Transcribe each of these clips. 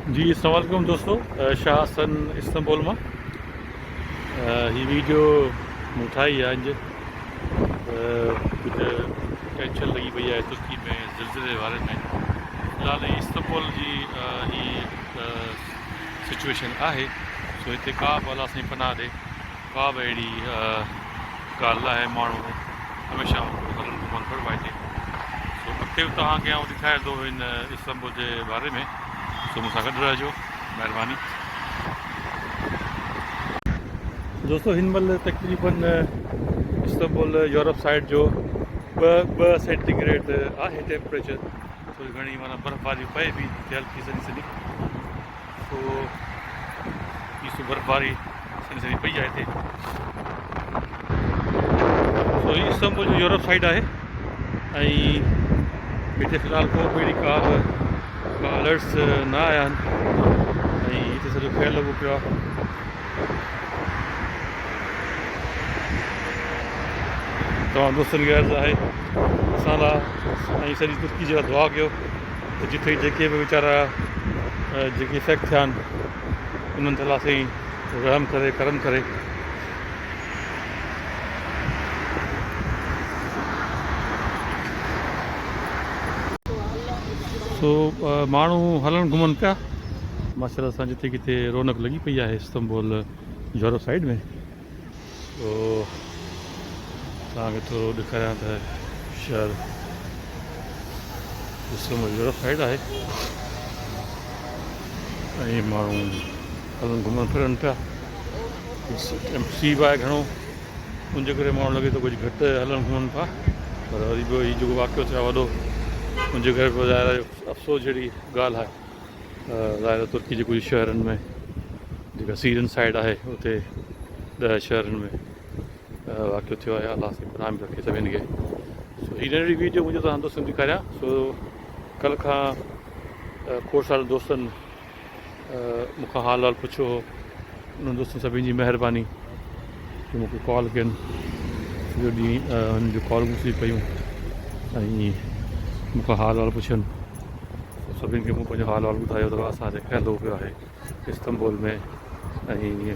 जी अस्सलाम वालेकुम दोस्तों, शाह हसन इस्तांबुल में ही वीडियो उठाई है अज कुछ टेंशन लगी पई है तुर्की में ज़िलज़िले बारे में। फ़िलहाल इस्तांबुल जी ही सिचुएशन है। सो इतने का बि अलाह साईं पनाह ॾे, का बि अहिड़ी ॻाल्हि न आहे। माण्हू हमेशह हलण घुमण पियो आहे हिते। सो अॻिते तव्हांखे आउं ॾेखारे थो हिन इस्तांबुल जे बारे में। सो मूंसां गॾु रहिजो, महिरबानी। दोस्तों हिन महिल तक़रीबन इस्तांबुल यूरोप साइड जो ॿ सेंटीग्रेड आहे टेम्परेचर। थोरी घणी माना बर्फ़बारी पए बि हल्की सनी सनी। सो हीअ बर्फ़बारी सनी सनी पई आहे हिते। सो हीअ इस्तांबुल जो यूरोप साइड आहे ऐं हिते फ़िलहाल को बि अहिड़ी का अलर्ट्स न आया आहिनि ऐं हिते सॼो ख्यालु लॻो पियो आहे। तव्हां दोस्तनि खे अर्ज़ु आहे असां लाइ ऐं सॼी तुर्की जे लाइ दुआ कयो त जिथे जेके बि वीचारा जेके इफेक्ट थिया आहिनि उन्हनि ते अलाह साईं रहम करे, करम करे। सो माण्हू हलण घुमनि पिया माशाल्लाह सां जिते किथे रौनक लॻी पई आहे इस्तांबुल यूरोप साइड में। सो तव्हांखे थोरो ॾेखारियां त शहर इस्तांबुल यूरोप साइड आहे ऐं माण्हू हलण घुमण फिरनि पिया। सी बि आहे घणो, उनजे करे माण्हू लॻे थो कुझु घटि हलण घुमनि पिया। पर वरी बि हीउ जेको वाक़ियो थियो आहे वॾो, उनजे करे पोइ ज़ाहिर अफ़सोस जहिड़ी ॻाल्हि आहे। ज़ाहिर तुर्की जे कुझु शहरनि में जेका सीरियन साइड आहे उते 10 शहरनि में वाक़ियो थियो आहे। अलाह साईं पनाह में रखे सभिनि खे। सो हीअ नंढड़ी वीडियो मुंहिंजो तव्हां दोस्तनि ॾेखारियां। सो कल्ह खां खोड़ सारा दोस्तनि मूंखां हाल पुछियो हो। उन्हनि दोस्तनि सभिनी जी महिरबानी कि मूंखे कॉल कयनि। सॼो ॾींहुं हुननि जूं कॉल घुसी पियूं ऐं मूंखां हाल पुछनि। सभिनि खे मूं पंहिंजो हाल ॿुधायो त असांजे ख़्यालु पियो आहे इस्तांबुल में ऐं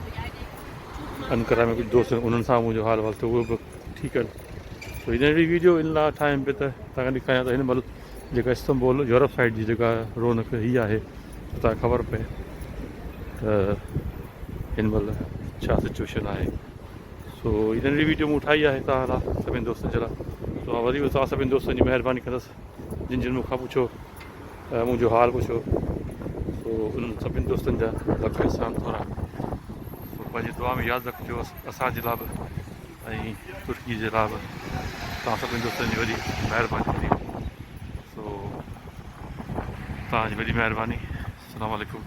अनकरा में कुझु दोस्त उन्हनि सां मुंहिंजो हाल थियो, उहो बि ठीकु आहिनि। सो हिन अहिड़ी वीडियो इन लाइ ठाहियुमि पियो त तव्हांखे ॾेखारियां त हिन महिल जेका इस्तांबुल यूरोप साइड जी जेका रौनक हीअ आहे तव्हांखे ख़बर पए त हिन महिल छा सिचुएशन आहे। सो हिन नंढड़ी वीडियो मूं ठाही आहे तव्हां लाइ, सभिनि दोस्तनि जे लाइ। सो वरी बि तव्हां सभिनि दोस्तनि जी महिरबानी कंदुसि जिन जिन मूंखां पुछो, मुंहिंजो हाल पुछो। सो उन्हनि सभिनि दोस्तनि जा लख एहसान थोरा। सो पंहिंजी दुआ में यादि रखिजो असांजे लाइ बि ऐं तुर्की जे लाइ बि। तव्हां सभिनि दोस्तनि जी वॾी महिरबानी थींदी। सो तव्हांजी वॾी महिरबानी। अस्सलामु अलैकुम।